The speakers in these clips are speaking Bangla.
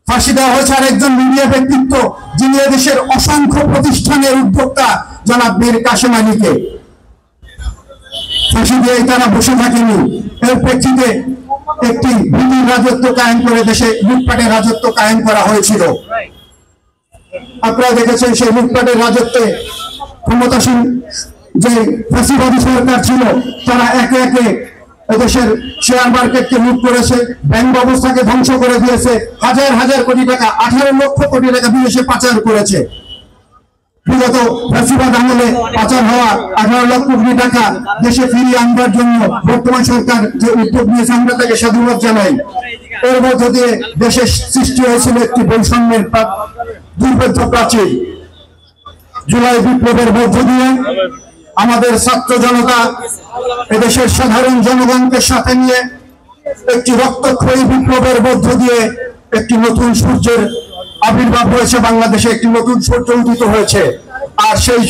ফাঁসি দেওয়া হয়েছে আরেকজন মিডিয়া ব্যক্তিত্ব, যিনি দেশের অসংখ্য প্রতিষ্ঠানের উদ্যোক্তা জনাব মীর কাশেম আলীকে। ফাঁসি দিয়ে তারা বসে থাকেনি, এর প্রেক্ষিতে একটি ভিটির রাজত্ব কায়েম করে দেশে লুটপাটের রাজত্ব কায়েম করা হয়েছিল। আপনারা দেখেছেন সেই লুটপাটের রাজত্বে ক্ষমতাসীন যে ফ্যাসিবাদী সরকার ছিল, তারা একে একে এদেশের শেয়ার মার্কেটকে লুট করেছে, ব্যাংক ব্যবস্থাকে ধ্বংস করে দিয়েছে, হাজার হাজার কোটি টাকা, 18 লক্ষ কোটি টাকা বিদেশে পাচার করেছে। বিগত ফ্যাসিবাদ আমলে পাচার হওয়া 18 লক্ষ কোটি টাকা দেশে ফিরিয়ে আনবার জন্য বর্তমান সরকার যে উদ্যোগ নিয়েছে, আমরা তাকে সাধুবাদ জানাই। এর মধ্য দিয়ে দেশের সৃষ্টি হয়েছিল একটি বৈষম্যের দুর্ভেদ্য প্রাচীর। জুলাই বিপ্লবের মধ্য দিয়ে আমাদের ছাত্র জনতা এদেশের সাধারণ জনগণকে সাথে নিয়ে একটি রক্তক্ষয়ী বিপ্লবের মধ্য দিয়ে একটি নতুন সূর্যের আবির্ভাব হয়েছে, বাংলাদেশে একটি নতুন সূর্য উদিত হয়েছে। আর সেই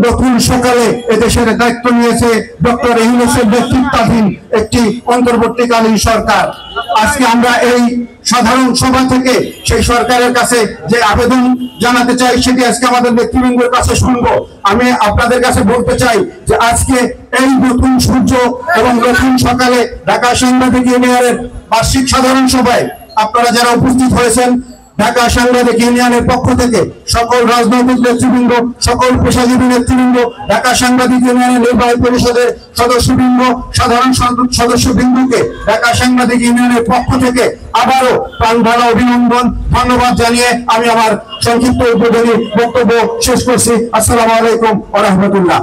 নতুন সকালে এদেশের দায়িত্ব নিয়েছে ডক্টর ইউনূসের নেতৃত্বাধীন একটি অন্তর্বর্তীকালীন সরকার। আজকে আমরা এই সাধারণ সভা থেকে সেই সরকারের কাছে যে আবেদন জানাতে চাই, সেটি আজকে আমাদের নেতৃবৃন্দের কাছে শুনবো। আমি আপনাদের কাছে বলতে চাই যে আজকে এই নতুন সূর্য এবং নতুন সকালে ঢাকা সাংবাদিক ইউনিয়নের বার্ষিক সাধারণ সভায় আপনারা যারা উপস্থিত হয়েছেন, ঢাকা সাংবাদিক ইউনিয়নের পক্ষ থেকে সকল রাজনৈতিক নেতৃবৃন্দ, সকল পেশাজীবী নেতৃবৃন্দ, ঢাকা সাংবাদিক ইউনিয়নের নির্বাহী পরিষদের সদস্যবৃন্দ, সাধারণ সদস্যবৃন্দকে ঢাকা সাংবাদিক ইউনিয়নের পক্ষ থেকে আবারও প্রাণঢালা অভিনন্দন, ধন্যবাদ জানিয়ে আমি আমার সংক্ষিপ্ত উদ্বোধনী বক্তব্য শেষ করছি। আসসালামু আলাইকুম ওয়া রাহমাতুল্লাহ।